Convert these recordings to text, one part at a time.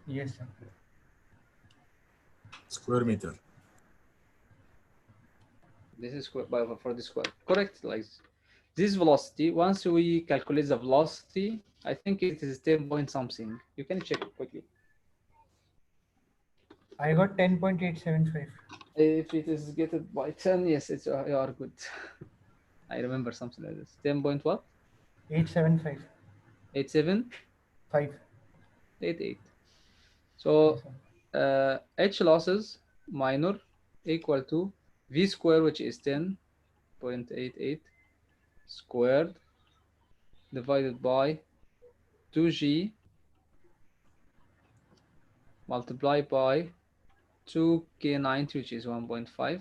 Yes, sir. Square meter. This is for the square. Correct. Like this velocity, once we calculate the velocity, I think it is 10 point something. You can check quickly. I got 10.875. If it is get by 10, yes, it's you are good. I remember something like this. 10 point what? 875. 87, 5. 88. So Yes, sir. H losses minor equal to V square, which is 10.88 squared divided by 2G multiplied by 2K90, which is 1.5,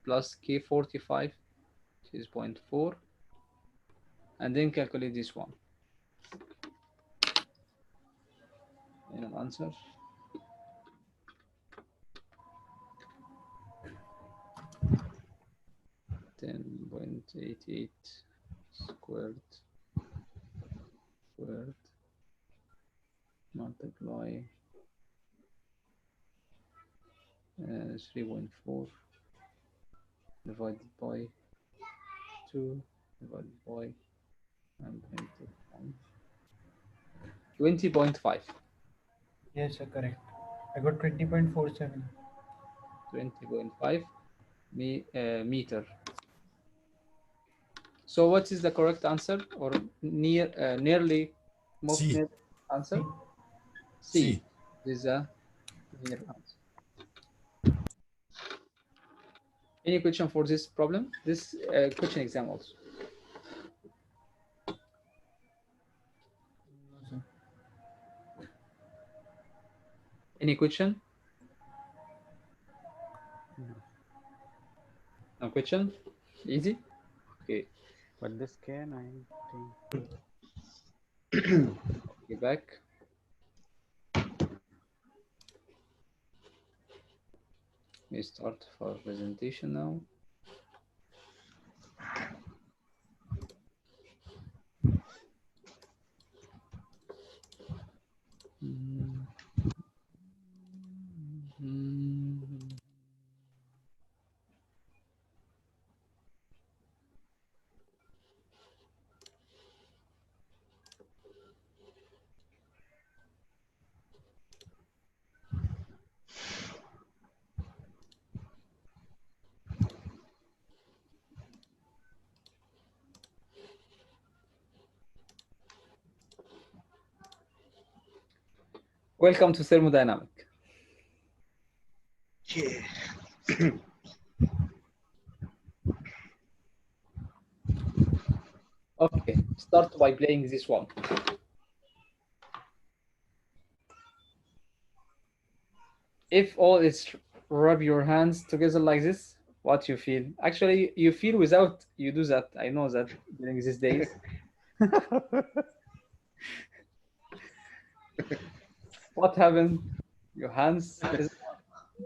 plus K45, which is 0.4, and then calculate this one. And an answer. .88 squared multiply 3.4 divided by 2 divided by 20.5. Yes, sir, correct. I got 20.47. 20.5 meter. So what is the correct answer, or nearly most C. near answer? C. C. This is a near answer. Any question for this problem? This question exam also. No, sir. Any question? No question? Easy? Okay. But this K19. Okay, back. We start for presentation now. Welcome to Thermodynamic. Yeah. Okay, start by playing this one. If all is rub your hands together like this, what you feel? Actually, you feel without you do that. I know that during these days. What happened? Your hands is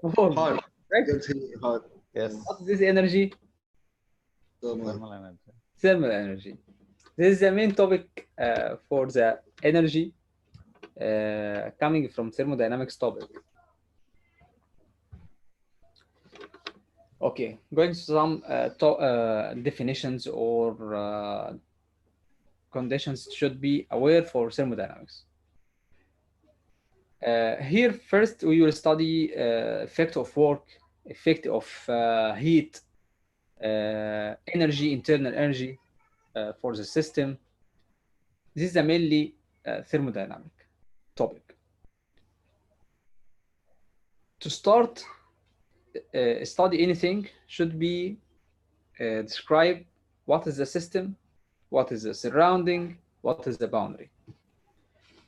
warm, Hot. right? That's hot. Yes. What is this energy? Thermal. Thermal energy. Thermal energy. This is the main topic for the energy coming from thermodynamics topic. Okay, going to some definitions or conditions should be aware for thermodynamics. Here first we will study effect of work, effect of heat, energy, internal energy for the system. This is a mainly thermodynamic topic. To start study anything should be describe what is the system, what is the surrounding, what is the boundary.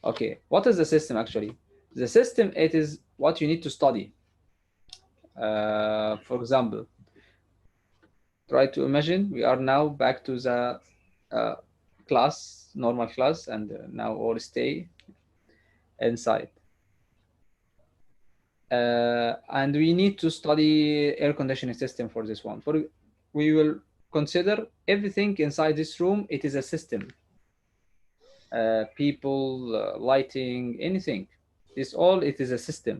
Okay, what is the system actually? The system, it is what you need to study. For example, try to imagine we are now back to the class, normal class, and now all stay inside. And we need to study air conditioning system for this one. We will consider everything inside this room. It is a system. People, lighting, anything. This all, it is a system.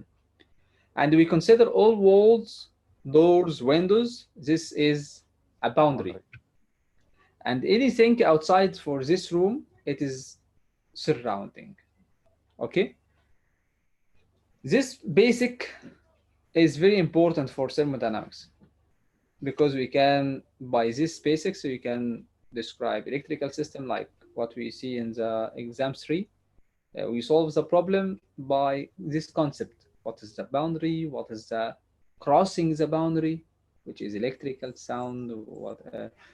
And we consider all walls, doors, windows. This is a boundary. And anything outside for this room, it is surrounding. Okay? This basic is very important for thermodynamics because we can, by this basics, we can describe electrical system like what we see in the exam 3. We solve the problem by this concept. What is the boundary? What is the crossing the boundary, which is electrical sound or what,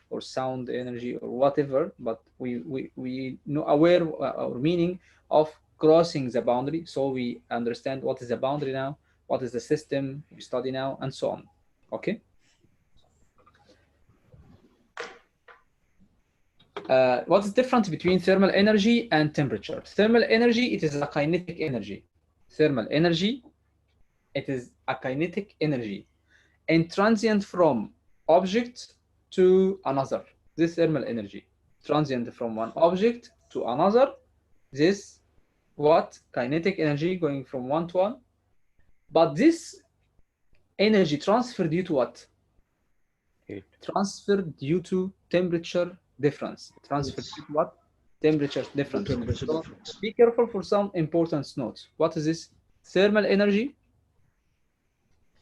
or sound energy or whatever. But we know aware or meaning of crossing the boundary, so we understand what is the boundary now, what is the system we study now, and so on. Okay. What's the difference between thermal energy and temperature? Thermal energy, it is a kinetic energy. Thermal energy, it is a kinetic energy and transient from object to another. This thermal energy, transient from one object to another. This what? Kinetic energy going from one to one. But this energy transfer due to what? Heat. Transfer due to temperature difference. Transfer due to what? Temperature difference. Temperature So difference. be careful for some important notes. What is this? Thermal energy.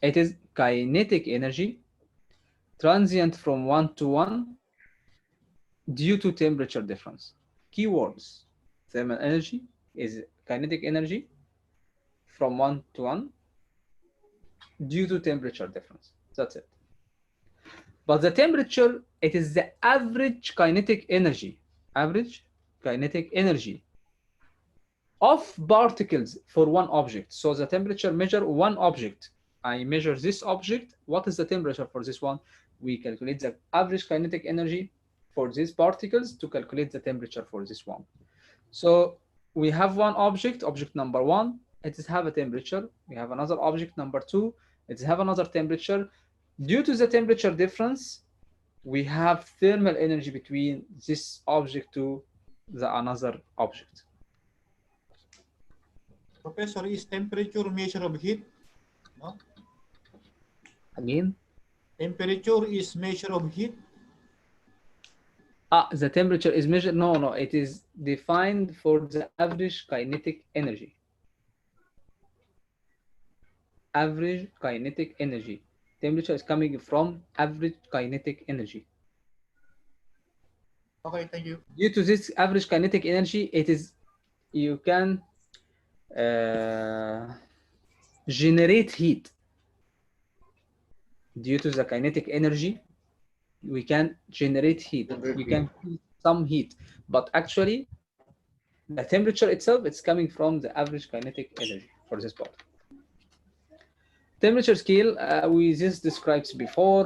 It is kinetic energy, transient from one to one due to temperature difference. Keywords: thermal energy is kinetic energy from one to one due to temperature difference. That's it. But the temperature, it is the average kinetic energy, average kinetic energy of particles for one object. So the temperature measure one object. I measure this object. What is the temperature for this one? We calculate the average kinetic energy for these particles to calculate the temperature for this one. So we have one object, object number 1, it is have a temperature. We have another object number 2, it is have another temperature. Due to the temperature difference, we have thermal energy between this object to the another object. Professor, is temperature measure of heat? No? Again? Temperature is measure of heat? The temperature is measured. No, it is defined for the average kinetic energy. Average kinetic energy. Temperature is coming from average kinetic energy. Okay, thank you. Due to this average kinetic energy, it is, you can generate heat. Due to the kinetic energy, we can generate heat. We can feel some heat, but actually the temperature itself, it's coming from the average kinetic energy for this part. Temperature scale, we just described before.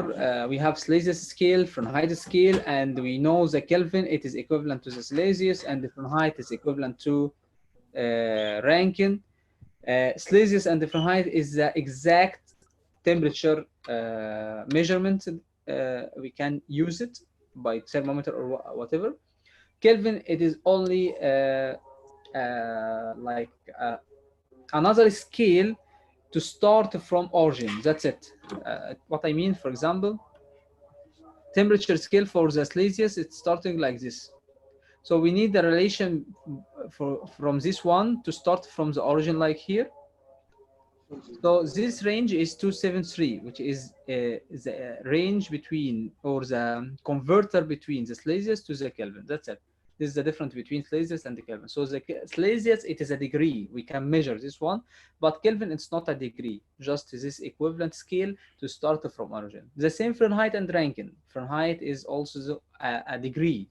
We have Celsius scale, Fahrenheit scale, and we know the Kelvin, it is equivalent to the Celsius, and the Fahrenheit is equivalent to Rankine. Celsius and the Fahrenheit is the exact temperature measurement. We can use it by thermometer or whatever. Kelvin, it is only like another scale to start from origin. That's it. What I mean, for example, temperature scale for the Celsius, it's starting like this. So we need the relation from this one to start from the origin, like here. So this range is 273, which is the range between, or the converter between the Celsius to the Kelvin. That's it. This is the difference between Celsius and the Kelvin. So the Celsius, it is a degree. We can measure this one, but Kelvin, it's not a degree. Just this equivalent scale to start from origin. The same Fahrenheit and Rankine. Fahrenheit is also a degree.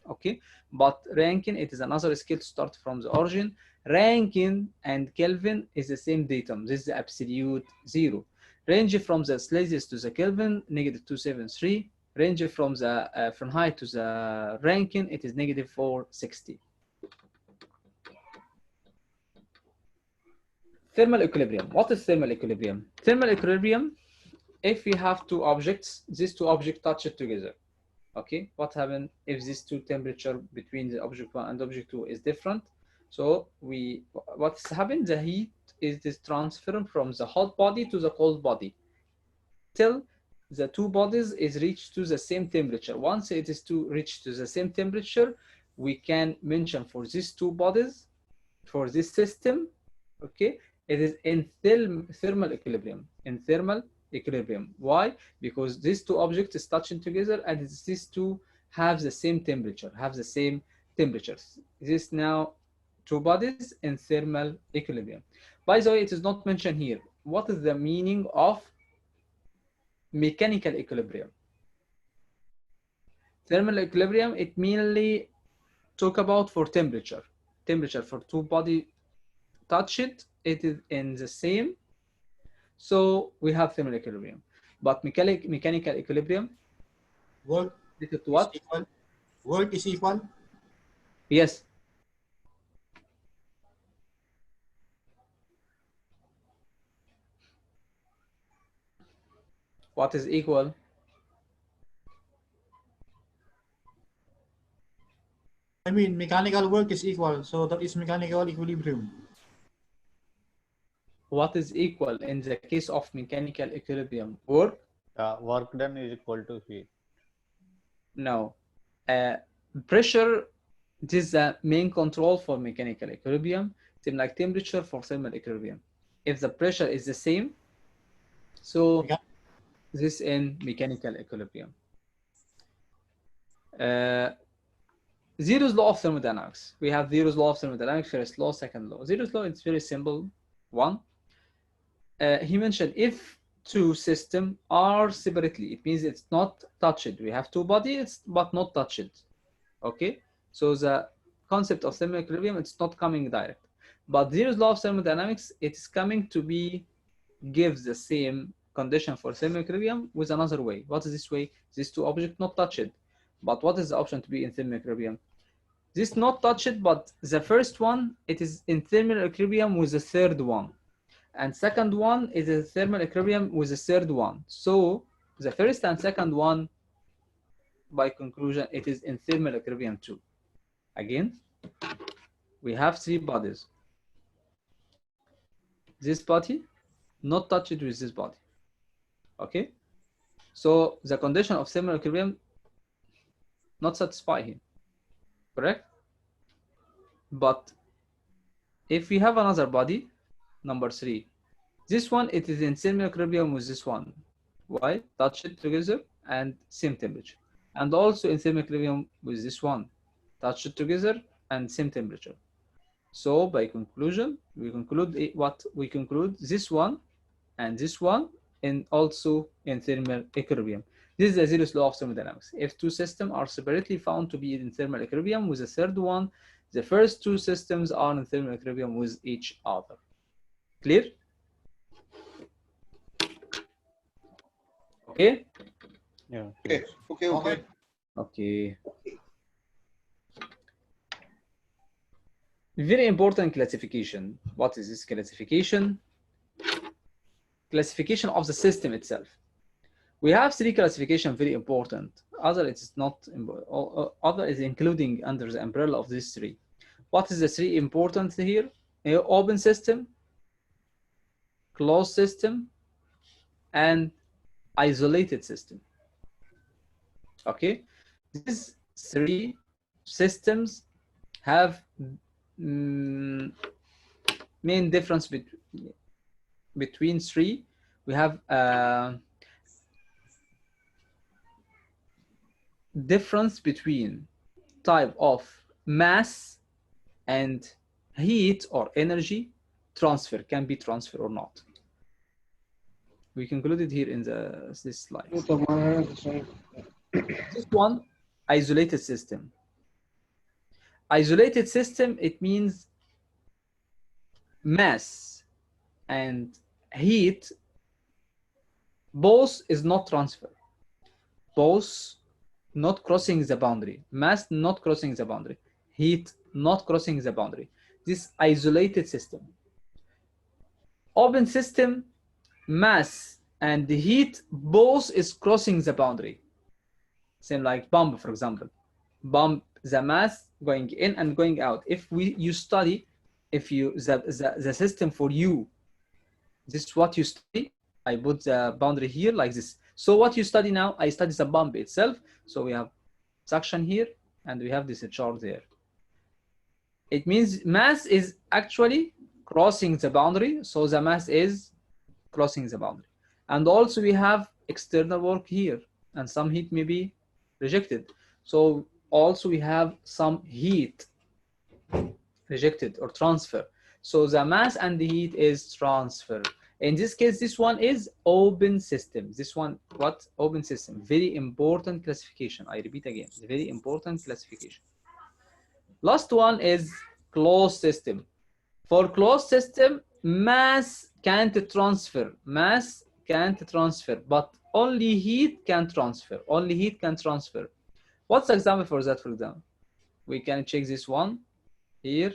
Okay, but Rankine, it is another scale to start from the origin. Rankine and Kelvin is the same datum. This is the absolute zero. Range from the Celsius to the Kelvin, -273. Range from the Fahrenheit to the Rankine, it is -460. Thermal equilibrium. What is thermal equilibrium? Thermal equilibrium, if we have two objects, these two objects touch it together. Okay, what happens if these two temperature between the object 1 and object 2 is different? So what's happened? The heat it is transferred from the hot body to the cold body till the two bodies is reached to the same temperature. Once it is to reach to the same temperature, we can mention for these two bodies, for this system, okay, it is in thermal equilibrium. In thermal equilibrium. Why? Because these two objects is touching together, and these two have the same temperature, have the same temperatures. This now two bodies in thermal equilibrium. By the way, it is not mentioned here. What is the meaning of mechanical equilibrium? Thermal equilibrium, it mainly talk about for temperature. Temperature for two body touch it is in the same. So we have thermal equilibrium. But mechanical equilibrium, Work related to is what? equal. Work is equal. Yes. What is equal? I mean, mechanical work is equal, so that is mechanical equilibrium. What is equal in the case of mechanical equilibrium? Work? Work done is equal to heat. No. Pressure, this is the main control for mechanical equilibrium, same like temperature for thermal equilibrium. If the pressure is the same, so this in mechanical equilibrium. Zero's law of thermodynamics. We have Zero's law of thermodynamics, first law, second law. Zero's law, it's very simple. One, he mentioned if two systems are separately, it means it's not touched. We have two bodies, but not touched. Okay, so the concept of thermal equilibrium, it's not coming direct. But Zero's law of thermodynamics, it's coming to be gives the same condition for thermal equilibrium with another way. What is this way? These two objects not touched. But what is the option to be in thermal equilibrium? This not touched, but the first one, it is in thermal equilibrium with the third one. And second one is a thermal equilibrium with the third one. So the first and second one, by conclusion, it is in thermal equilibrium too. Again, we have three bodies. This body not touched with this body. Okay? So the condition of thermal equilibrium not satisfy him. Correct? But if we have another body, number 3, this one, it is in thermal equilibrium with this one. Why? Touch it together and same temperature. And also in thermal equilibrium with this one. Touch it together and same temperature. So by conclusion, we conclude what we conclude, this one and this one, and also in thermal equilibrium. This is the Zero's law of thermodynamics. If two systems are separately found to be in thermal equilibrium with the third one, the first two systems are in thermal equilibrium with each other. Clear? Okay? Yeah. Okay. Okay. Okay. Very important classification. What is this classification? Classification of the system itself. We have 3 classification, very important. Other it's not, other is including under the umbrella of these 3. What is the 3 important here? Open system, closed system, and isolated system. Okay, these 3 systems have main difference between 3. We have difference between type of mass and heat or energy transfer, can be transfer or not. We concluded here in this slide. This one, isolated system. Isolated system, it means mass and heat both is not transfer, both not crossing the boundary, mass not crossing the boundary, heat not crossing the boundary. This isolated system. Open system, mass and the heat both is crossing the boundary. Same like pump, for example. Pump, the mass going in and going out. If you study if you the system for you, this is what you study. I put the boundary here like this. So what you study now, I study the pump itself. So we have suction here and we have this charge there. It means mass is actually crossing the boundary. So the mass is crossing the boundary. And also we have external work here and some heat may be rejected. So also we have some heat rejected or transfer. So the mass and the heat is transfer. In this case, this one is open system. This one, what? Open system. Very important classification. I repeat again, very important classification. Last one is closed system. For closed system, mass can't transfer. Mass can't transfer, but only heat can transfer. Only heat can transfer. What's the example for that, for example? We can check this one here.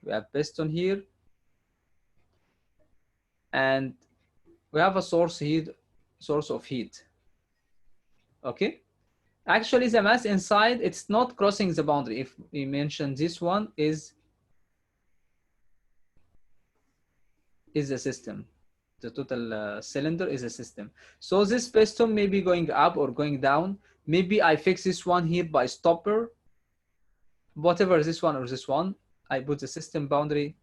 We have piston here. And we have a source heat, source of heat. Okay. Actually, the mass inside, it's not crossing the boundary. If we mention this one is the system. The total cylinder is a system. So this piston may be going up or going down. Maybe I fix this one here by stopper. Whatever this one or this one, I put the system boundary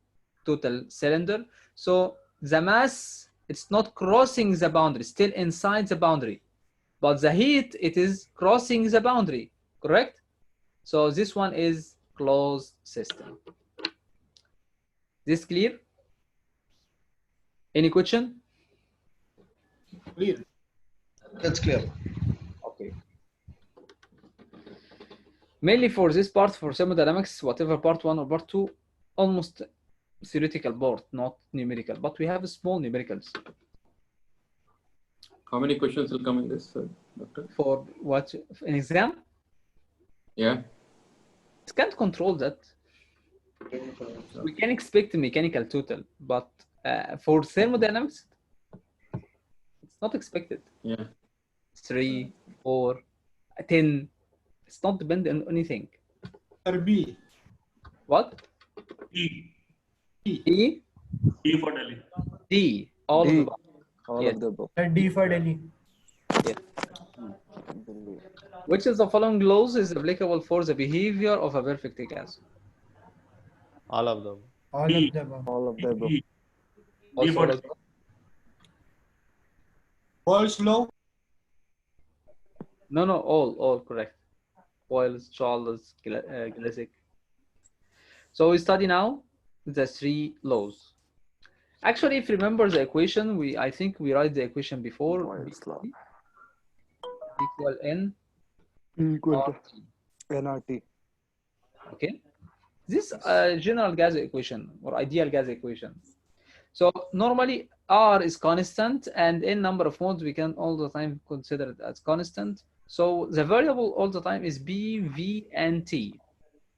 total cylinder. So the mass, it's not crossing the boundary, still inside the boundary. But the heat, it is crossing the boundary, correct? So this one is closed system. This clear? Any question? Clear. That's clear. Okay. Mainly for this part, for thermodynamics, whatever part 1 or part 2, almost theoretical part, not numerical, but we have small numericals. How many questions will come in this, doctor? For what? An exam? Yeah. It can't control that. We can expect a mechanical total, but for thermodynamics, it's not expected. Yeah. 3, 4, 10. It's not dependent on anything. B. What? E. E? E for Delhi. D. All D. of the above. All Yes. of the above. D for Delhi. Yes. Which of the following laws is applicable for the behavior of a perfect gas? All of them. All D. of the above. All of the above. E. D Also for all of them? Boyle's law. No, all correct. Boyle's, Charles, Gillissick. So we study now the 3 laws. Actually, if you remember the equation, I think we write the equation before. Boyle's law. Equal N Equal RT. to nRT. Okay. This general gas equation or ideal gas equation. So normally R is constant and N number of moles we can all the time consider it as constant. So the variable all the time is B, V, and T.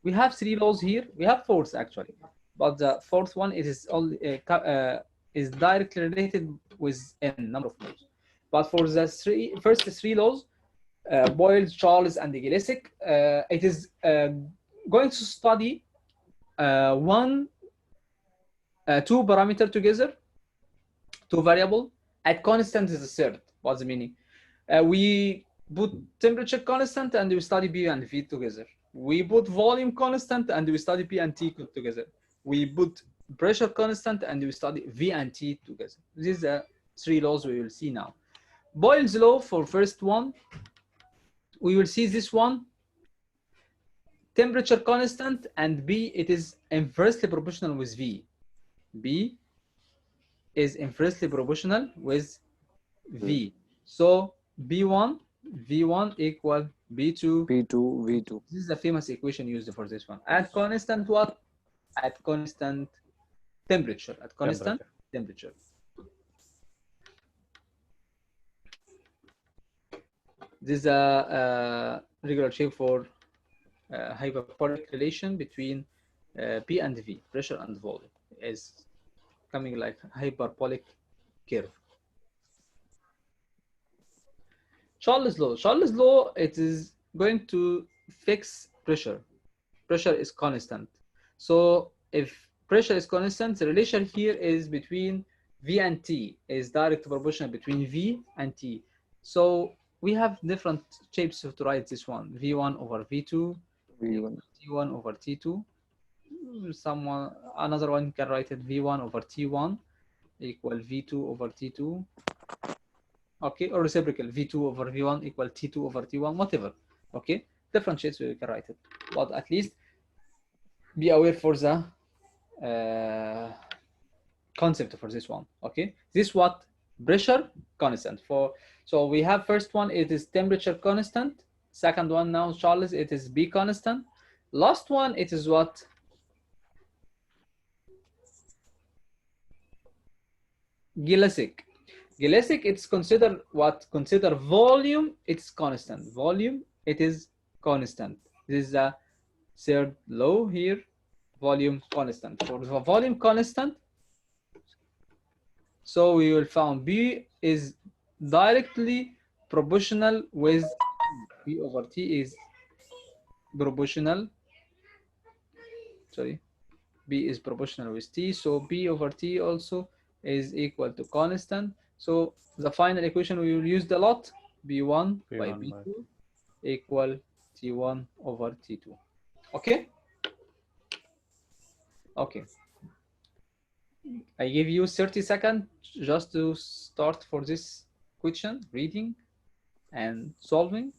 We have 3 laws here. We have 4th actually, but the 4th one is directly related with N number of moles. But for the first 3 laws, Boyle, Charles, and Gillissick, it is going to study 2 parameter together, 2 variable at constant is a third. What's the meaning? We put temperature constant and we study B and V together. We put volume constant and we study P and T together. We put pressure constant and we study V and T together. These are 3 laws we will see now. Boyle's law for first one, we will see this one, temperature constant, and B, it is inversely proportional with V. B is inversely proportional with V. So B1, V1 equal B2, P2, V2. This is a famous equation used for this one. At constant what? At constant temperature. At constant temperature. This is a regular shape for hyperbolic relation between P and V, pressure and volume, is coming like hyperbolic curve. Charles' law. Charles' law, it is going to fix pressure. Pressure is constant. So if pressure is constant, the relation here is between V and T, is direct proportional between V and T. So we have different shapes to write this one. V1 over V2, V1. T1 over T2. Another one can write it V1 over T1 equal V2 over T2. Okay, or reciprocal V2 over V1 equal T2 over T1, whatever. Okay, different shapes we can write it, but at least be aware for the concept for this one. Okay, this what pressure constant for. So we have first one, it is temperature constant. Second one now, Charles, it is B constant. Last one, it is what? Gilesic. Gilesic, it's considered what? Consider volume, it's constant. Volume, it is constant. This is the third law here. Volume constant. For the volume constant, so we will found B is directly proportional with B over T is proportional. Sorry, B is proportional with T. So B over T also is equal to constant. So the final equation we will use a lot, B1 by P1 by B2 equal T1 over T2. Okay? Okay. I give you 30 seconds just to start for this question, reading and solving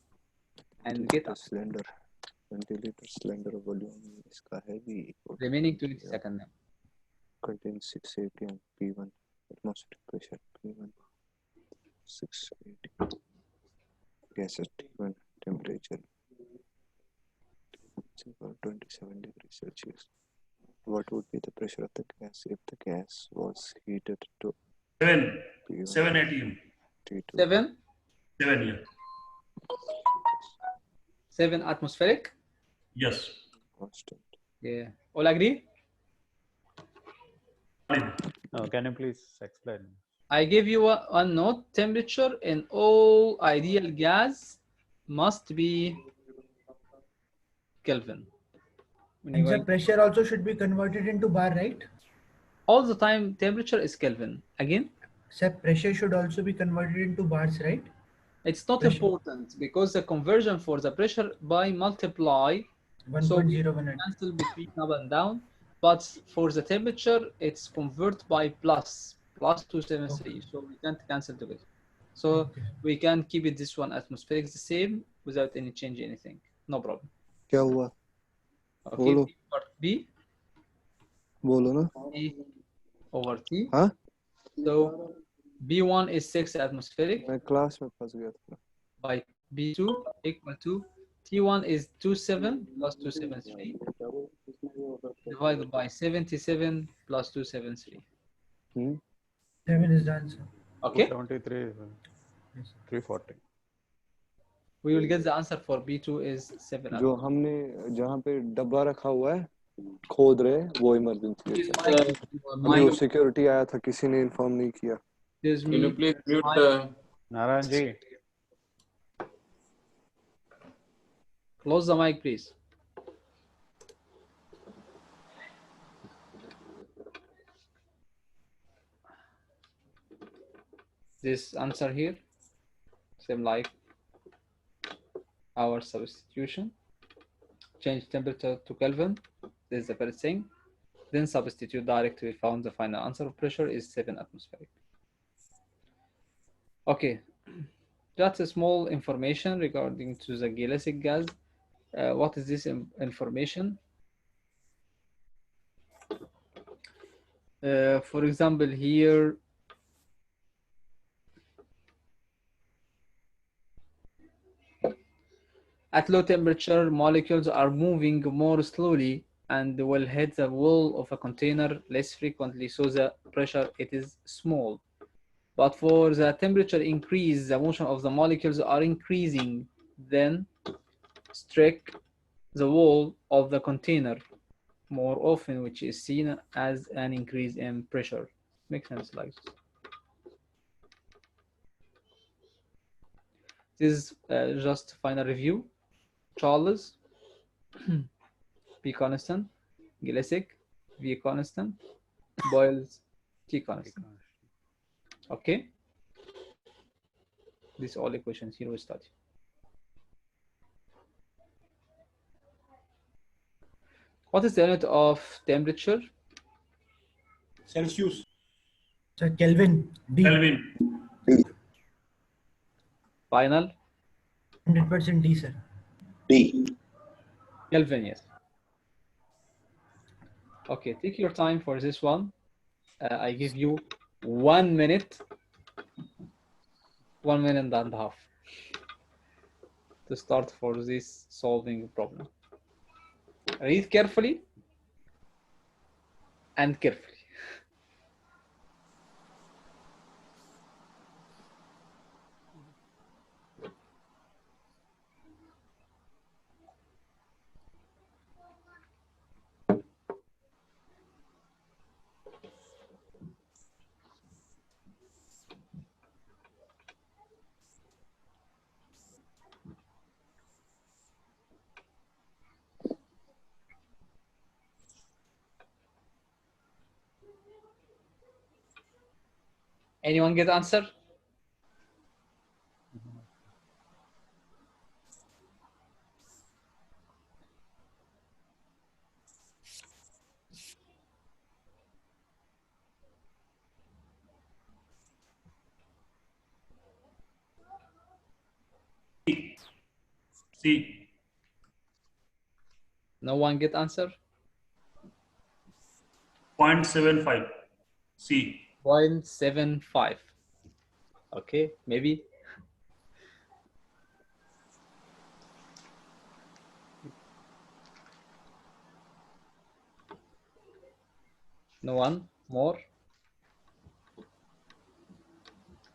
and get up. Cylinder 20 liter cylinder volume इसका है भी Remaining 20 seconds now. contains 680 and P1 atmospheric pressure P1 680 gas at T1 temperature it's about 27 degrees Celsius. What would be the pressure of the gas if the gas was heated to 7. P1 7 ATM. T2 7 7, yeah. 7 atmospheric. Yes. constant? Yeah. All agree? Can you please explain? I give you a note. Temperature in all ideal gas must be Kelvin. When you And the going- pressure also should be converted into bar, right? all the time temperature is Kelvin. Again, So pressure should also be converted into bars, right? it's not Pressure. important because the conversion for the pressure by multiply. So we 1.018. cancel between up and down, but for the temperature, it's convert by plus 273. So we can't cancel together. So Okay. we can keep it this one atmospheric the same without any change anything. No problem. क्या हुआ Okay, बोलो B over B बोलो ना E over T. हाँ So B1 is 6 atmospheric मैं class में फंस गया था by B2 equal to T1 is 27 plus 273 divided by 77 plus 273. 7 is the answer. Okay, 73 is Yes. 340. we will get the answer for B2 is 7. जो हमने जहाँ पे डब्बा रखा हुआ है खोद रहे वो इमरजेंसी है अभी वो सिक्योरिटी आया था किसी ने इन्फॉर्म नहीं किया Gives Can you me please mute the Narayan ji, close the mic, please. This answer here, same like our substitution. Change temperature to Kelvin. This is the first thing. Then substitute directly. Found the final answer of pressure is 7 atmospheric. Okay, that's a small information regarding to the Gilesic gas. What is this information? For example, here, at low temperature, molecules are moving more slowly and will hit the wall of a container less frequently, so the pressure it is small. But for the temperature increase, the motion of the molecules are increasing, then strike the wall of the container more often, which is seen as an increase in pressure. Makes sense, like this is just final review. Charles, P constant, Gilesic, V constant, boils T constant. Okay. These all equations here we study. What is the unit of temperature? Celsius. Sir, Kelvin. D. Kelvin. Final? 100% D, sir. D. Kelvin, yes. Okay, take your time for this one. I give you 1 minute, 1 minute and a half to start for this solving problem. Read carefully and carefully. Anyone get answer? C. No one get answer? 0.75. C. 0.75. Okay, maybe. No one more?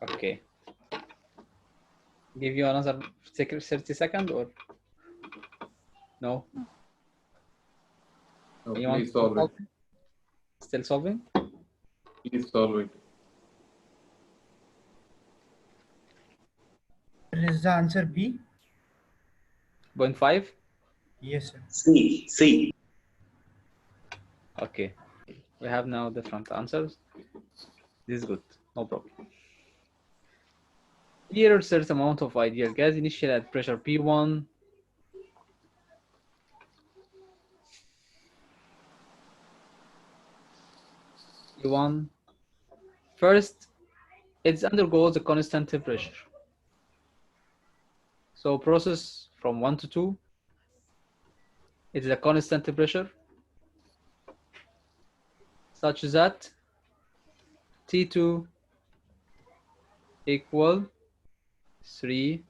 Okay. Give you another 30 seconds or no? No, Anyone please solve it. Still solving? Please solve it. Is the answer B? 0.5? Yes, sir. C. C. Okay. We have now different answers. This is good. No problem. Here, a certain amount of ideal gas initially at pressure P1. P1. First, it undergoes a constant temperature. So process from 1 to 2 is a constant temperature such that T2 equal 3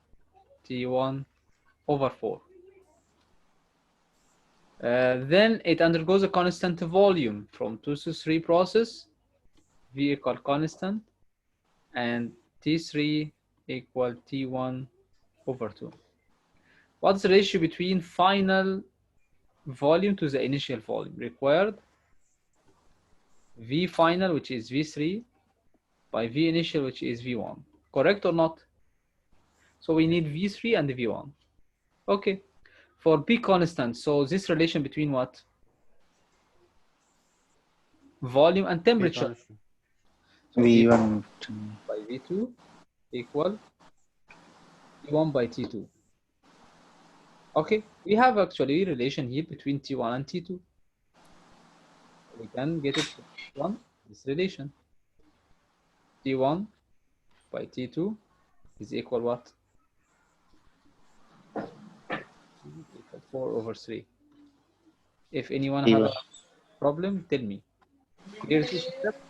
T1 over 4. Then it undergoes a constant volume from 2 to 3 process, V equal constant, and T3 equal T1 over 2. What's the ratio between final volume to the initial volume required? V final, which is V3, by V initial, which is V1. Correct or not? So we need V3 and V1. Okay. For P constant, so this relation between what? Volume and temperature. So V1 by V2 equal T1 by T2. Okay, we have actually a relation here between T1 and T2. We can get it from this relation. T1 by T2 is equal what? Equal 4 over 3. If anyone have a problem, tell me. Clear this step?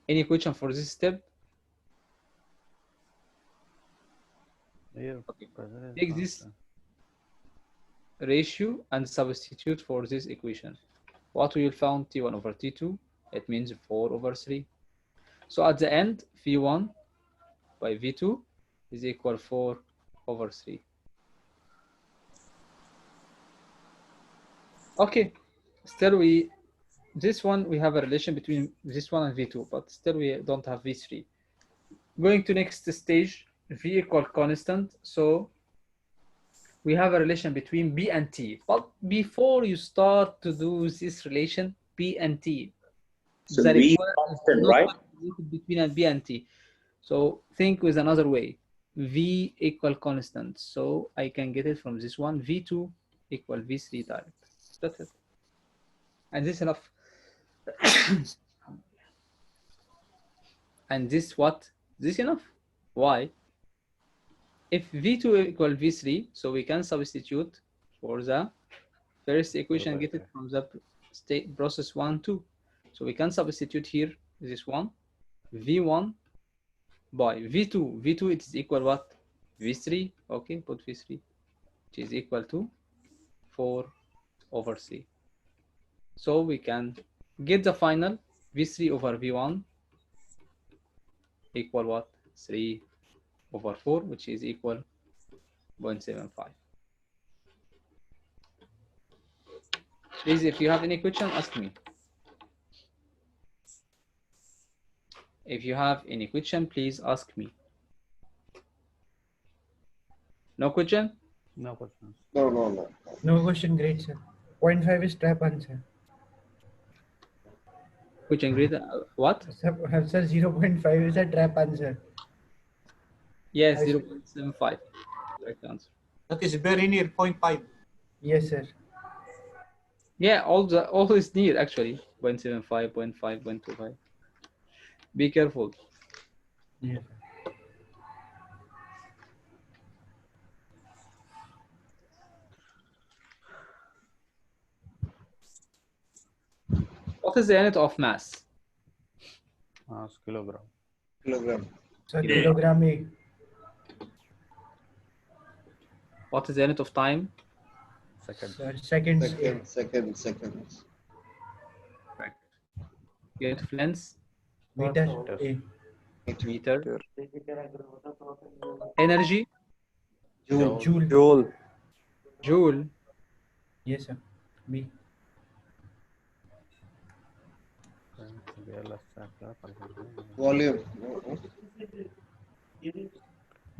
Any question for this step? Okay. Take this ratio and substitute for this equation. What we will find T1 over T2, it means 4 over 3. So at the end, V1 by V2 is equal 4 over 3. Okay, still this one we have a relation between this one and V2, but still we don't have V3. Going to next stage, V equal constant, so we have a relation between B and T. But before you start to do this relation, B and T, So the V required is constant, not right? related between B and T. So think with another way. V equal constant. So I can get it from this one. V2 equal V3 direct. That's it. And this enough. And this what? This enough. Why? If V2 equal V3, so we can substitute for the first equation, get it from the state process 1, 2. So we can substitute here this one, V1 by V2. V2 it is equal what? V3. Okay, put V3, which is equal to 4/3. So we can get the final V3 over V1 equal what? 3/4, which is equal 0.75. Please, if you have any question, ask me. If you have any question, please ask me. No question? No questions. No. No question, great, sir. 0.5 is trap answer. Question grade? What? Sir, 0.5 is a trap answer. Yes, I see. 0.75. Correct answer. That is very near 0.5. Yes, sir. Yeah, all is near actually. 0.75, 0.5, 0.25. Be careful. Yes. What is the unit of mass? Kilogram. Kilogram. Sir, Kilogram. kilogram A. What is the unit of time? Seconds. Sir, seconds A. Seconds. Correct. Unit of length? Meter Meters. A. Meter. Energy? Joule. Joule. Joule. Joule. Yes, sir. B. Volume.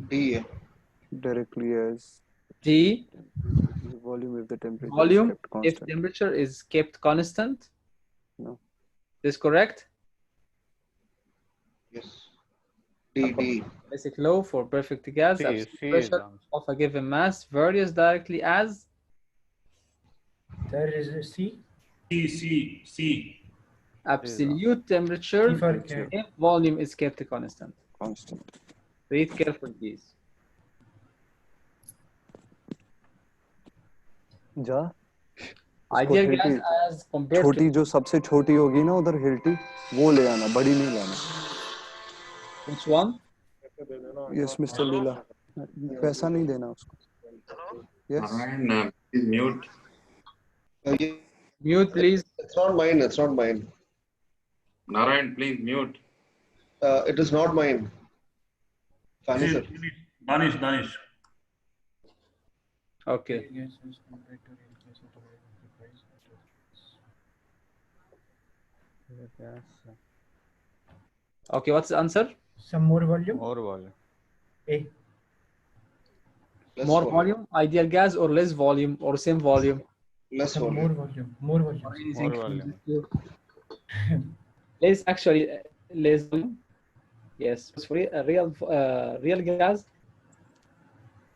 D. Directly as D. the volume if the temperature is Volume. kept If constant. temperature is kept constant. No. Is correct? Yes. D. Basic law for perfect gas. C Absolute is pressure answer. of a given mass varies directly as Sir, is it C? C. absolute temperature C for if volume is kept constant. Constant. Read carefully, please. जा Ideal Hilti gas as compared छोटी to जो सबसे छोटी होगी ना उधर Hilti वो ले आना बड़ी नहीं लाना which one? यस मिस्टर लीला पैसा नहीं देना उसको yes Narayan, please mute. Mute, please. It's not mine. Narayan, please mute. It is not mine. Funny, sir. Danish. Okay. Okay, what's the answer? Some more volume? More volume. A. Less More volume, ideal gas, or less volume, or same volume? Less Some more volume. volume. More volume. Or anything More from volume. this two? Less actually, less volume. Yes, it's for a real gas.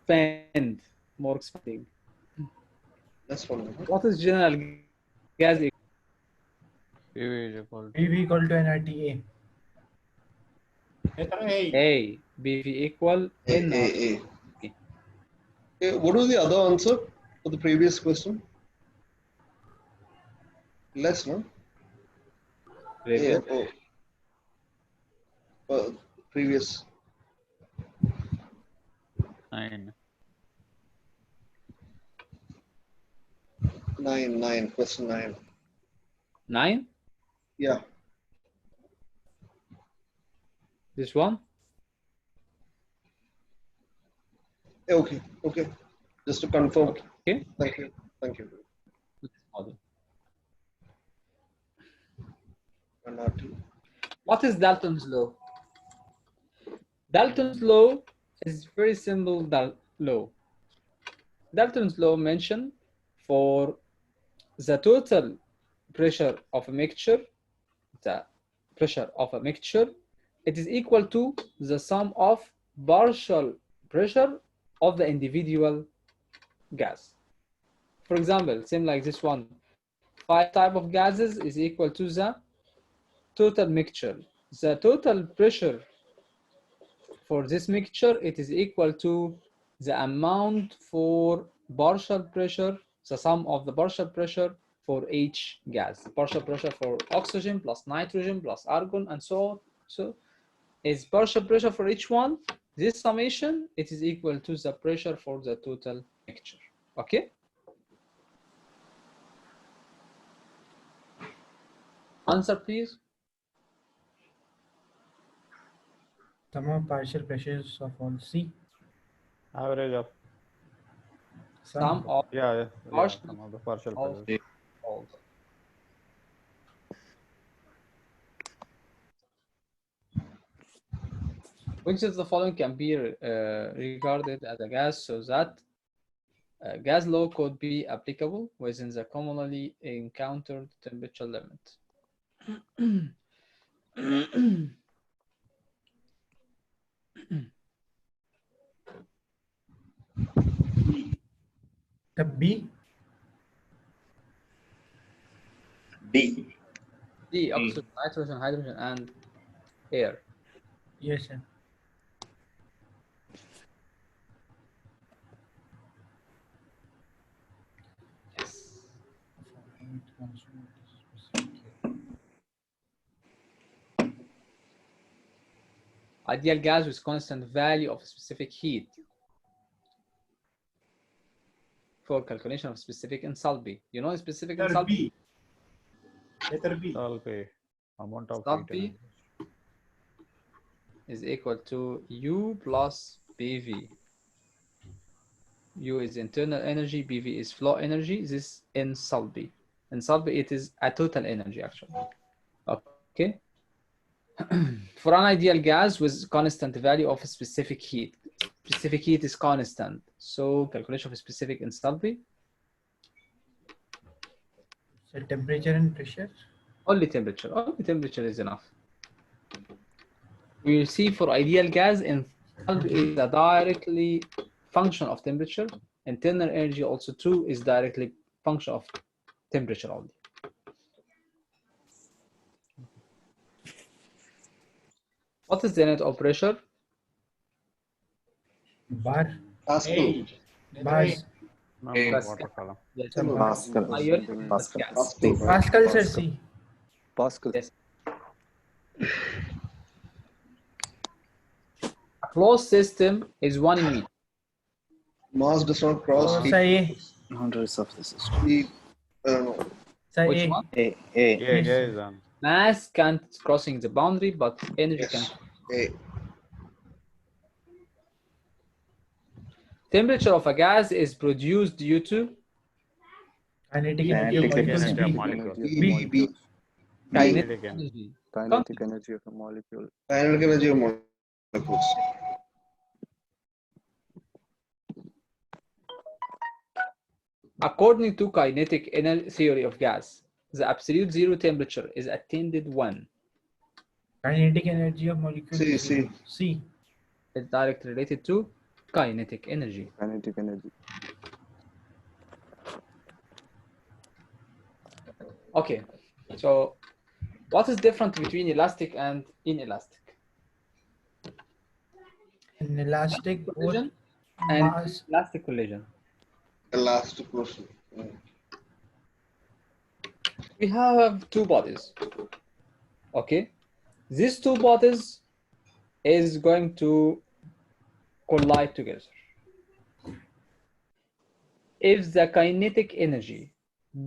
Expand, more expanding. Less volume. What is general gas? PV is equal to PV equal to nRT A. A. BV equal N. A. What was the other answer for the previous question? Less, no? Very Yeah. good. Previous. 9. 9. Question 9. 9. Yeah. This one. Okay. Just to confirm. Okay. Thank you. NRT. What is Dalton's law? Dalton's law is very simple law. Dalton's law mentioned for the total pressure of a mixture, it is equal to the sum of partial pressure of the individual gas. For example, same like this one, 5 type of gases is equal to the total mixture. The total pressure for this mixture, it is equal to the amount for partial pressure, the sum of the partial pressure for each gas. Partial pressure for oxygen plus nitrogen plus argon and so on. So is partial pressure for each one. This summation, it is equal to the pressure for the total mixture. Okay? Answer, please. Sum of partial pressures of all C. Average of, Sum of yeah, partial some of the partial of pressures. all. Which of the following can be regarded as a gas so that gas law could be applicable within the commonly encountered temperature limit? The B. D. D, oxygen, nitrogen, hydrogen, and air. Yes, sir. Yes. Ideal gas with constant value of specific heat for calculation of specific enthalpy. You know specific Letter enthalpy? B. Letter B. Enthalpy, amount of heat Enthalpy energy. is equal to U plus PV. U is internal energy, PV is flow energy. This is enthalpy. Enthalpy, it is a total energy actually. Okay. For an ideal gas with constant value of a specific heat is constant. So calculation of a specific enthalpy. So temperature and pressure. Only temperature is enough. We will see for ideal gas, enthalpy is a directly function of temperature. Internal energy also too is directly function of temperature only. What is the unit of pressure? Bar. Pascal. A. Bars. No, Okay. water column. Yes. Sir, Pascal. Higher Pascal. gas. Pascal. Pascal, sir, C. Pascal. Yes. A closed system is 1 in meter. Mass does not cross Oh, heat. sir, A. Hundreds of the system. Heat. Sir, Which A. one? A. Yeah, Yes. is on. Mass can't crossing the boundary, but energy can. Yes. A. Temperature of a gas is produced due to Kinetic B. energy of Kinetic molecules. energy of B. molecule. B. B. kinetic Kinetic energy. energy. Kinetic energy of a molecule. Kinetic energy of molecules. According to kinetic energy theory of gas, the absolute zero temperature is attained when Kinetic energy of molecules. C. is C. zero. C. it's directly related to kinetic energy. Kinetic energy. Okay, so what is different between elastic and inelastic? In elastic, both Collision and mass. elastic collision. Elastic motion. We have two bodies. Okay, these two bodies is going to collide together. If the kinetic energy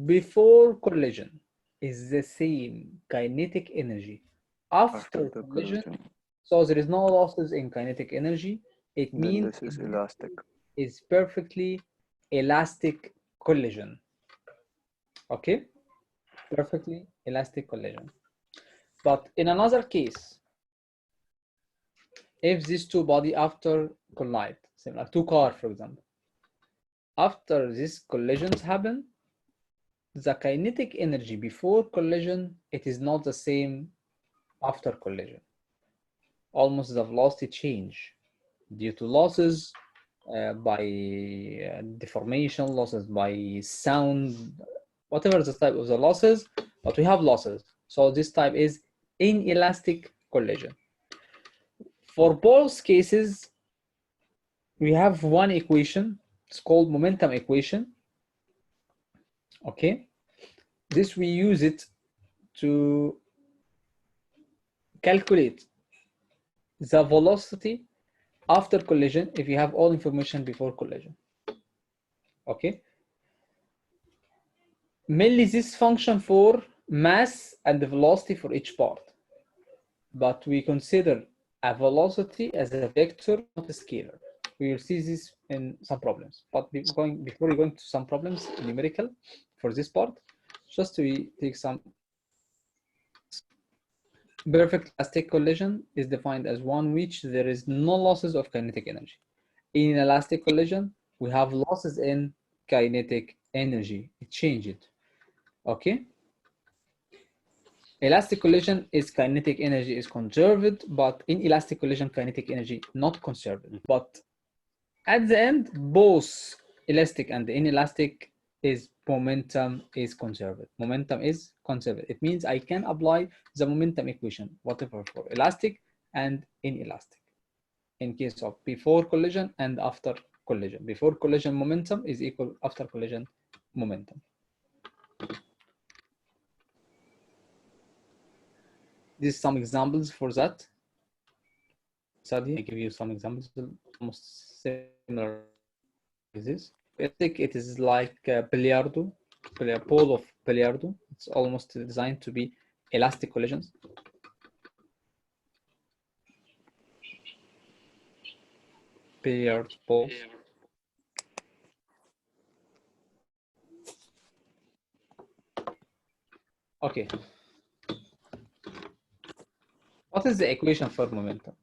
before collision is the same kinetic energy after After the collision, collision. so there is no losses in kinetic energy, it Then means this is elastic. it's perfectly elastic collision. Okay, perfectly elastic collision. But in another case, if these two body after collide, similar two cars, for example, after these collisions happen, the kinetic energy before collision, it is not the same after collision. Almost the velocity change due to losses by deformation, losses by sound, whatever the type of the losses, but we have losses. So this type is inelastic collision. For both cases, we have one equation. It's called momentum equation. Okay, this we use it to calculate the velocity after collision if you have all information before collision. Okay, mainly this function for mass and the velocity for each part, but we consider a velocity as a vector, not a scalar. We will see this in some problems, but before we go into some problems numerical for this part, just to take some. Perfect elastic collision is defined as one which there is no losses of kinetic energy. In elastic collision, we have losses in kinetic energy. It changed. Okay. Elastic collision is kinetic energy is conserved, but in elastic collision, kinetic energy not conserved. But at the end, both elastic and inelastic is momentum is conserved. Momentum is conserved. It means I can apply the momentum equation, whatever for elastic and inelastic. In case of before collision and after collision. Before collision momentum is equal after collision momentum. These some examples for that. Sadi, I give you some examples almost similar like this. Elastic, it is like a ball of billiardo. It's almost designed to be elastic collisions. Billiard balls. Okay. What is the equation for momentum?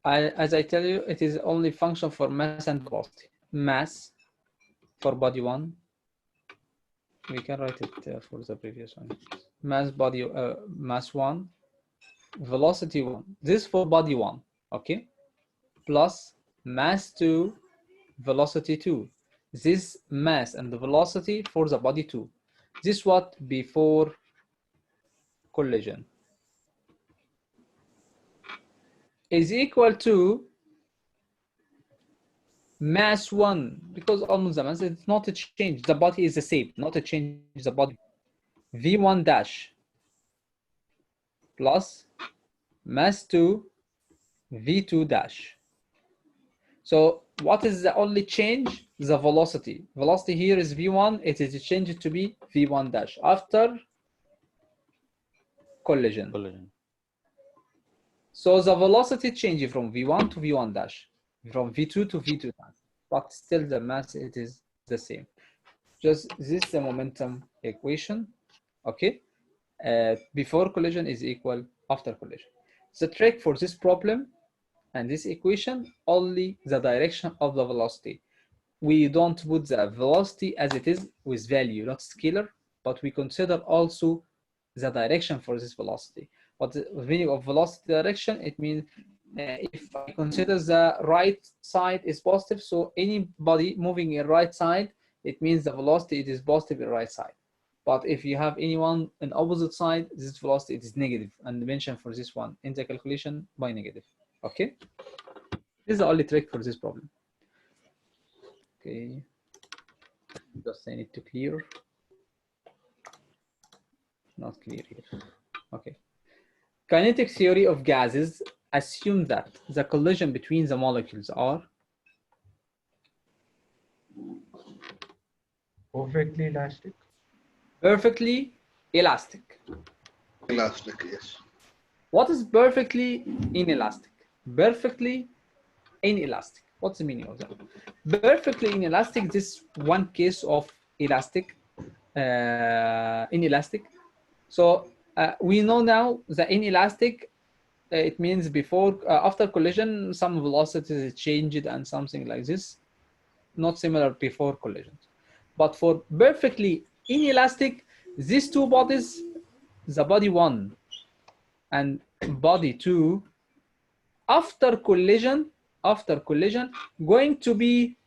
As I tell you, it is only function for mass and velocity. Mass for body 1. We can write it for the previous one. Mass 1, velocity 1. This for body 1, okay? Plus mass 2, velocity 2. This mass and the velocity for the body 2. This what before collision is equal to mass 1, because almost the mass it's not a change, the body is the same, not a change the body. V1 dash plus mass 2 V2 dash. So what is the only change? The velocity. Velocity here is V1, it is changed to be V1 dash after collision. So the velocity changes from V1 to V1 dash, from V2 to V2 dash, but still the mass it is the same. Just this is the momentum equation, okay? Before collision is equal after collision. The trick for this problem and this equation, only the direction of the velocity. We don't put the velocity as it is with value, not scalar, but we consider also the direction for this velocity. But the meaning of velocity direction, it means if I consider the right side is positive, so anybody moving in right side, it means the velocity it is positive in right side. But if you have anyone in opposite side, this velocity it is negative, and mention for this one in the calculation by negative. Okay, this is the only trick for this problem. Okay, just I need to clear. Not clear here. Okay. Kinetic theory of gases assume that the collision between the molecules are Perfectly elastic. perfectly elastic. Elastic, yes. What is perfectly inelastic? Perfectly inelastic. What's the meaning of that? Perfectly inelastic, this one case of elastic, inelastic. So we know now the inelastic, it means before, after collision, some velocities changed and something like this. not similar before collisions. But for perfectly inelastic, these two bodies, the body 1 and body 2, after collision, going to be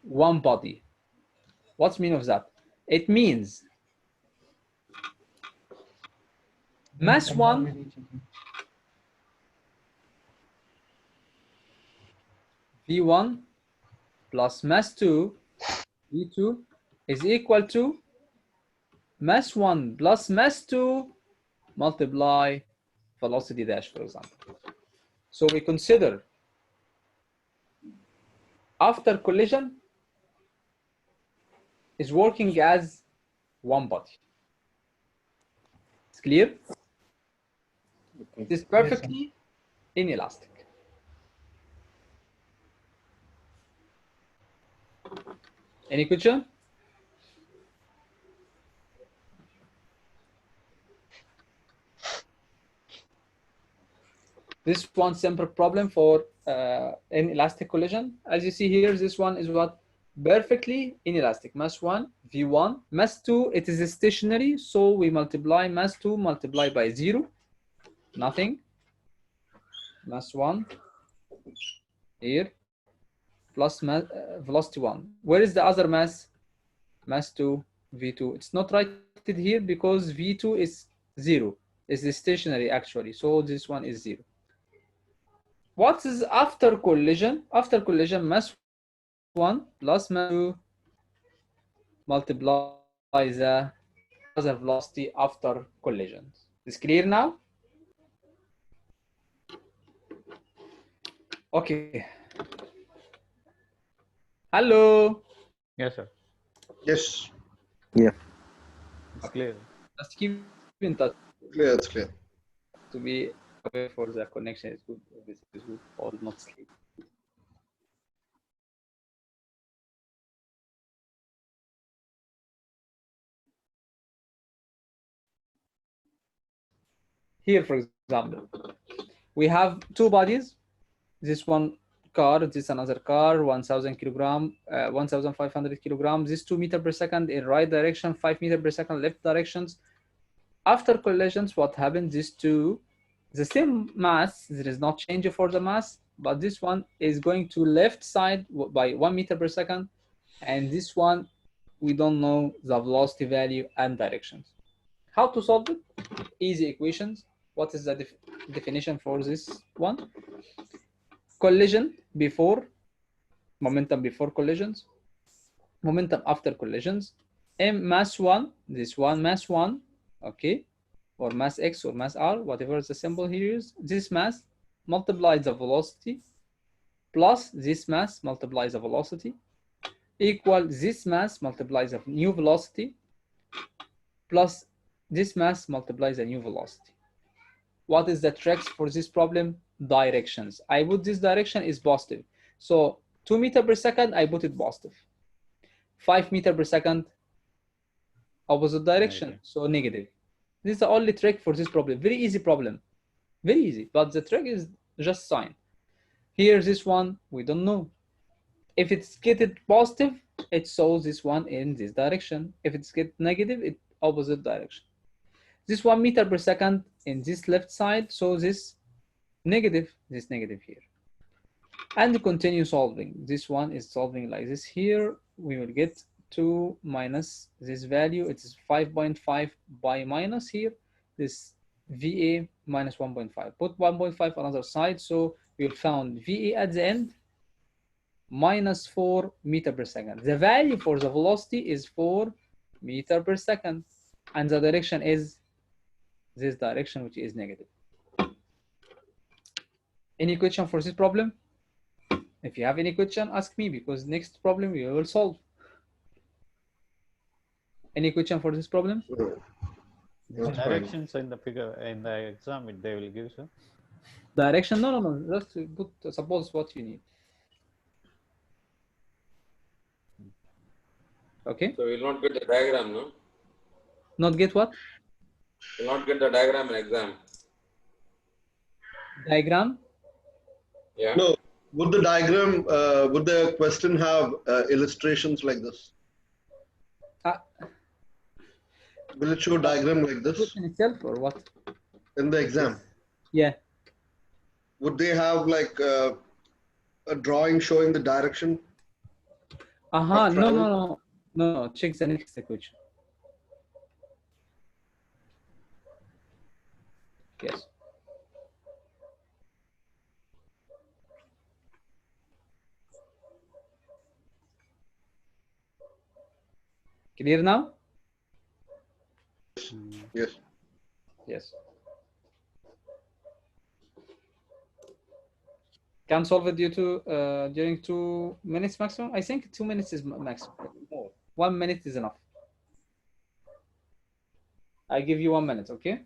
one body. What's the meaning of that? It means mass 1 V1 plus mass 2 V2 is equal to mass 1 plus mass 2 multiply velocity dash, for example. So we consider after collision is working as one body. It's clear? It is perfectly inelastic. Any question? This one simple problem for inelastic collision. As you see here, this one is what? Perfectly inelastic. Mass 1, V1. Mass 2, it is stationary, so we multiply mass 2 multiply by 0. Nothing. Mass 1 here plus mass, velocity 1. Where is the other mass? Mass 2, V2. It's not written here because V2 is 0. It's stationary actually, so this one is 0. What is after collision? After collision, mass 1 plus mass 2 multiply the other velocity after collision. Is clear now? Okay. Hello. Yes, sir. Yes. It's clear. Just keep in touch Clear. It's clear. to be aware for the connection is good. This is good or not sleep. Here, for example, we have two bodies. This one car, this another car, 1,000 kilogram, 1,500 kilograms. This 2 meters per second in right direction, 5 meters per second left directions. After collisions, what happens? These two, the same mass, there is no change for the mass, but this one is going to left side by 1 meter per second, and this one, we don't know the velocity value and directions. How to solve it? Easy equations. What is the definition for this one? Collision before, momentum before collisions, momentum after collisions, m mass 1, this one mass 1, okay, or mass x or mass r, whatever the symbol here is. This mass multiplies the velocity plus this mass multiplies the velocity equal this mass multiplies the new velocity plus this mass multiplies the new velocity. What is the tricks for this problem? Directions. I put this direction is positive. So 2 meters per second, I put it positive. 5 meters per second, opposite direction, Negative. so negative. This is the only trick for this problem. Very easy problem. Very easy, but the trick is just sign. Here, this one, we don't know. If it's get positive, it shows this one in this direction. If it's get negative, it opposite direction. This 1 meter per second in this left side, so this negative here. And continue solving. This one is solving like this here. We will get 2 minus this value. It is 5.5 by minus here. This VA minus 1.5. Put 1.5 on other side. So we found VA at the end minus 4 meter per second. The value for the velocity is 4 meter per second. And the direction is this direction, which is negative. Any question for this problem? If you have any question, ask me, because next problem we will solve. Any question for this problem? That's fine. Directions in the figure in the exam they will give, sir. Direction? No. Just put suppose what you need. Okay. So we'll not get the diagram, no? Not get what? We'll not get the diagram in exam. Diagram? Yeah. No, would the diagram, would the question have illustrations like this? Will it show diagram like this Question itself or what? in the exam? Yeah. Would they have like a drawing showing the direction? No, travel? no. Check the next question. Yes. Clear now? Yes. Yes. Can solve it due to during 2 minutes maximum. I think 2 minutes is maximum. More. 1 minute is enough. I give you 1 minute, okay?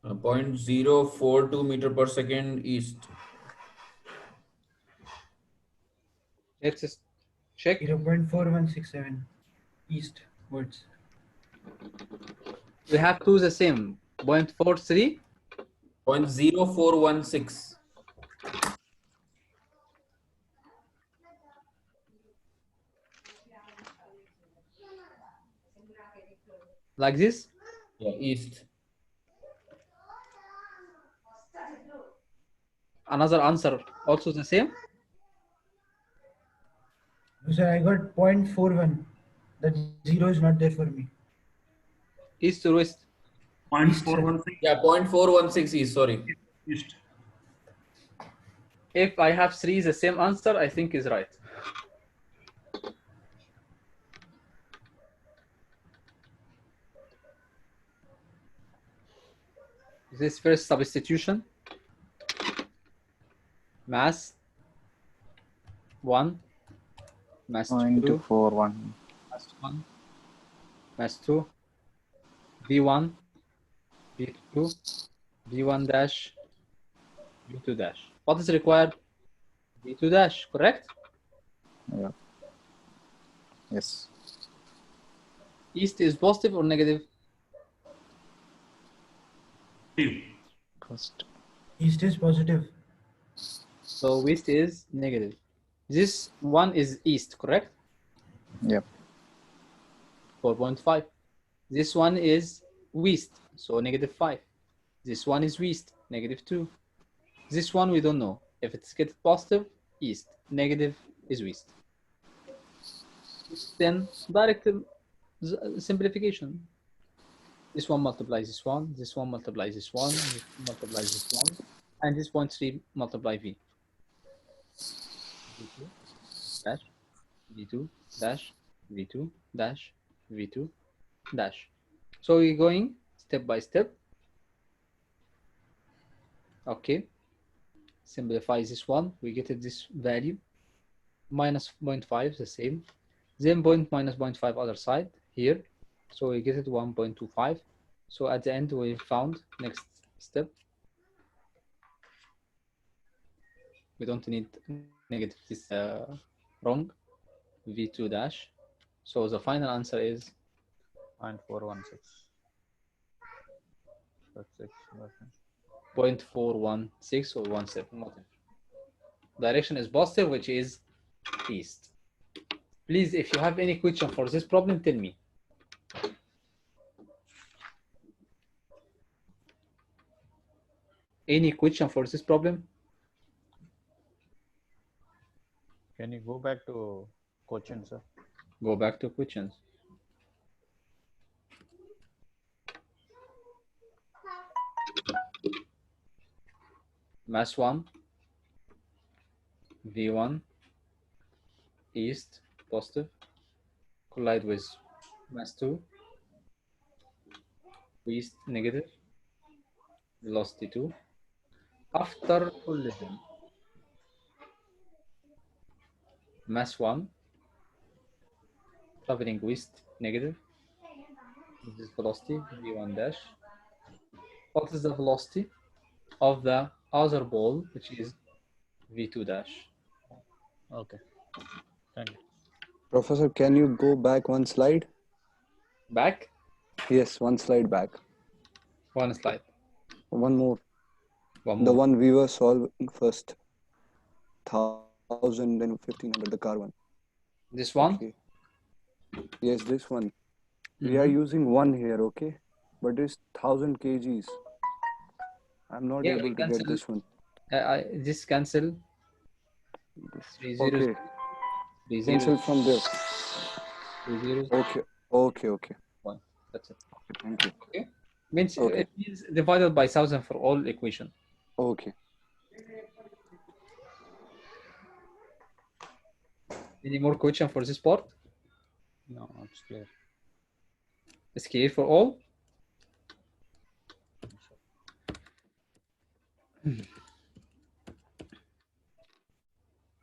Uh, 0.042 meter per second east. Let's just check. 0.4167 eastwards. We have two the same. 0.43. 0.0416. Like this? Yeah, east. Another answer also the same? No, sir, I got 0.41. That 0 is not there for me. East or west? 0.416 Yeah, 0.416 east, sorry. east. If I have 3 the same answer, I think is right. This first substitution. Mass 1. Mass 2. 0.41. Mass 1. Mass 2. V1. V2. V1 dash. V2 dash. What is required? V2 dash, correct? Yeah. Yes. East is positive or negative? First. East is positive. So west is negative. This one is east, correct? Yep. 4.5. This one is west, so negative 5. This one is west, negative 2. This one we don't know. If it's get positive, east. Negative is west. Then direct simplification. This one multiplies this one. This one multiplies this one. This multiplies this one. And this 0.3 multiply V. V2 dash V2 dash V2 dash V2 dash. So we're going step by step. Okay. Simplify this one. We get this value. Minus 0.5, the same. Then minus 0.5 other side here. So we get it 1.25. So at the end, we found next step. We don't need negative this wrong. V2 dash. So the final answer is 0.416. That's 0.416 or 17. Direction is positive, which is east. Please, if you have any question for this problem, tell me. Any question for this problem? Can you go back to question, sir? Go back to questions. Mass 1, V1, east, positive, collide with mass 2, east, negative, velocity 2. After collision, mass 1, traveling west, negative, this is velocity, V1 dash. What is the velocity of the other ball, which is V2 dash? Okay. Thank you. Professor, can you go back one slide? Back? Yes, one slide back. One slide. One more. One The more. one we were solving first. 1,000 and 1,500, the car one. This one? Okay. Yes, this one. We are using one here, okay? But it's 1,000 kgs. I'm not Yeah, we able to cancel. get this one. This cancel. 3 zeros. Okay. 3 Cancel zeros. from there. 3 zeros. Okay. Okay. Okay. One. That's it. Okay. Thank you. Okay. Means Okay. it means divided by 1,000 for all equation. Okay. Any more question for this part? No, it's clear. It's clear for all?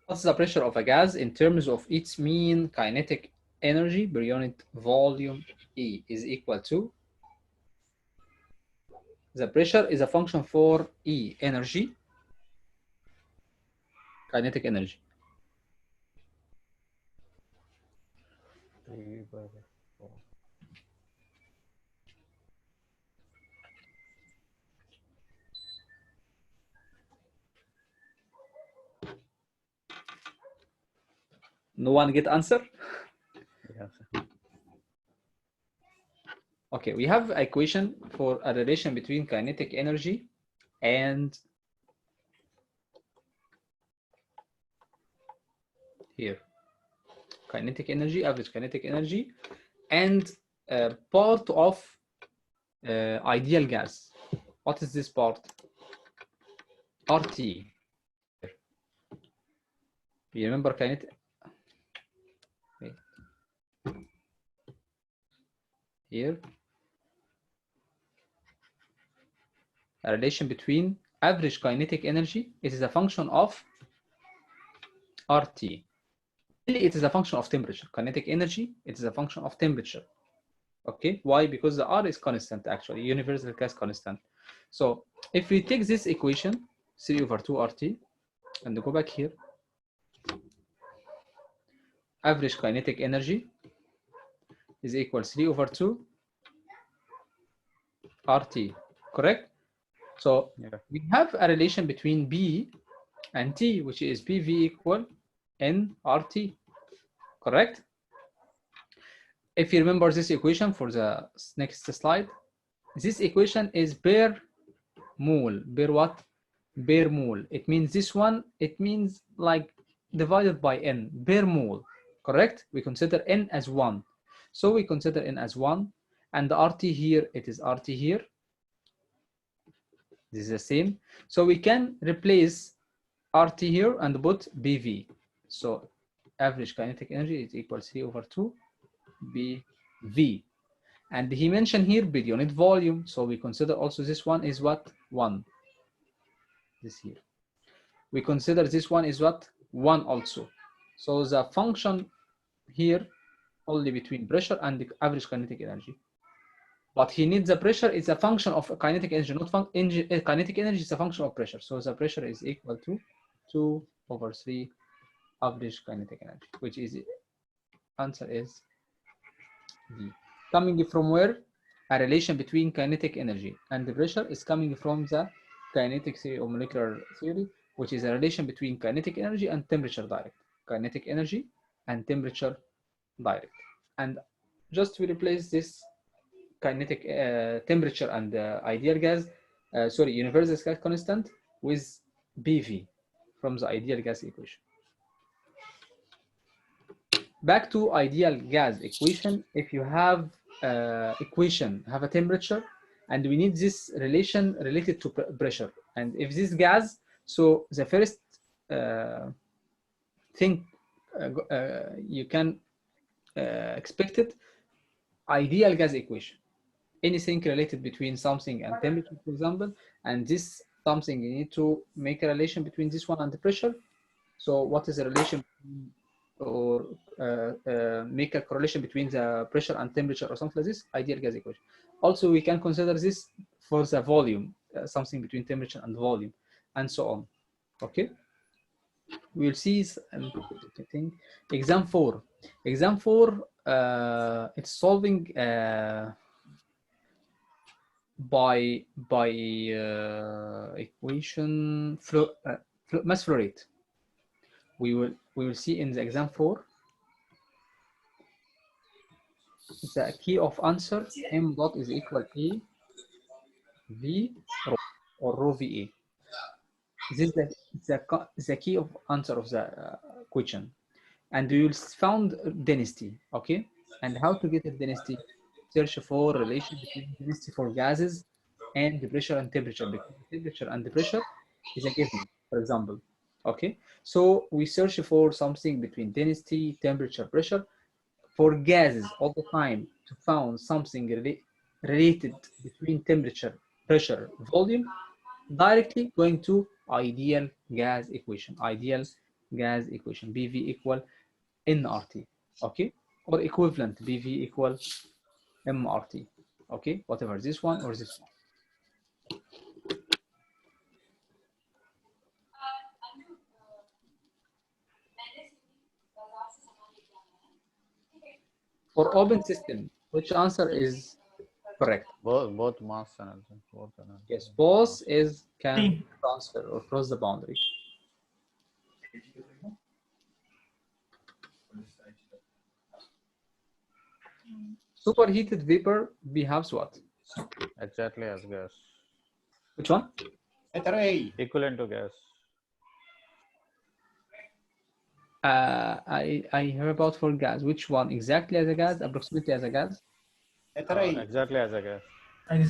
What's the pressure of a gas in terms of its mean kinetic energy per unit volume E is equal to? The pressure is a function for E, energy, kinetic energy. 3/4. No one get answer? Yeah, sir. Okay, we have an equation for a relation between kinetic energy and here, kinetic energy, average kinetic energy, and part of ideal gas. What is this part? RT. You remember kinetic? Wait. Here, a relation between average kinetic energy. It is a function of RT. It is a function of temperature. Kinetic energy, it is a function of temperature. Okay, why? Because the R is constant, actually, universal gas constant. So if we take this equation, 3/2 RT, and go back here, average kinetic energy is equal 3/2 RT, correct? So we have a relation between B and T, which is PV equal nRT, correct? If you remember this equation for the next slide, this equation is per mole. Per what? Per mole. It means this one, it means like divided by n, per mole, correct? We consider n as 1. So we consider n as 1, and the RT here, it is RT here. This is the same. So we can replace RT here and put BV. So average kinetic energy is equal 3/2 BV. And he mentioned here per unit volume. So we consider also this one is what? 1. This here. We consider this one is what? 1 also. So the function here only between pressure and the average kinetic energy. But he needs the pressure is a function of kinetic energy, not kinetic energy is a function of pressure. So the pressure is equal to 2/3 average kinetic energy, which is answer is D. Coming from where? A relation between kinetic energy and the pressure is coming from the kinetic theory or molecular theory, which is a relation between kinetic energy and temperature direct. Kinetic energy and temperature direct. And just to replace this kinetic temperature and ideal gas, universal gas constant with BV from the ideal gas equation. Back to ideal gas equation, if you have have a temperature, and we need this relation related to pressure, and if this gas, so the first thing you can expect it, ideal gas equation. Anything related between something and temperature, for example, and this something, you need to make a relation between this one and the pressure. So what is the relation, or make a correlation between the pressure and temperature or something like this? Ideal gas equation. Also, we can consider this for the volume, something between temperature and volume, and so on. Okay. We'll see. I think exam 4. Exam 4. It's solving by equation mass flow rate. We will see in the exam 4 the key of answer m dot is equal a v rho, or rho va. This is the key of answer of the question, and we will found density. Okay, and how to get a density? Search for relation between density for gases and the pressure and temperature, because the temperature and the pressure is a given, for example. Okay, so we search for something between density, temperature, pressure. For gases, all the time, to find something related between temperature, pressure, volume, directly going to ideal gas equation. Ideal gas equation, BV equal nRT. Okay, or equivalent, BV equal mRT. Okay, whatever, this one or this one. For open system, which answer is correct? Both mass and energy. Both energy. Yes, both is can transfer or cross the boundary. Superheated vapor behaves what? Exactly as gas. Which one? Equivalent to gas. I heard about for gas. Which one? Exactly as a gas? Approximately as a gas? Exactly as a gas. Exactly.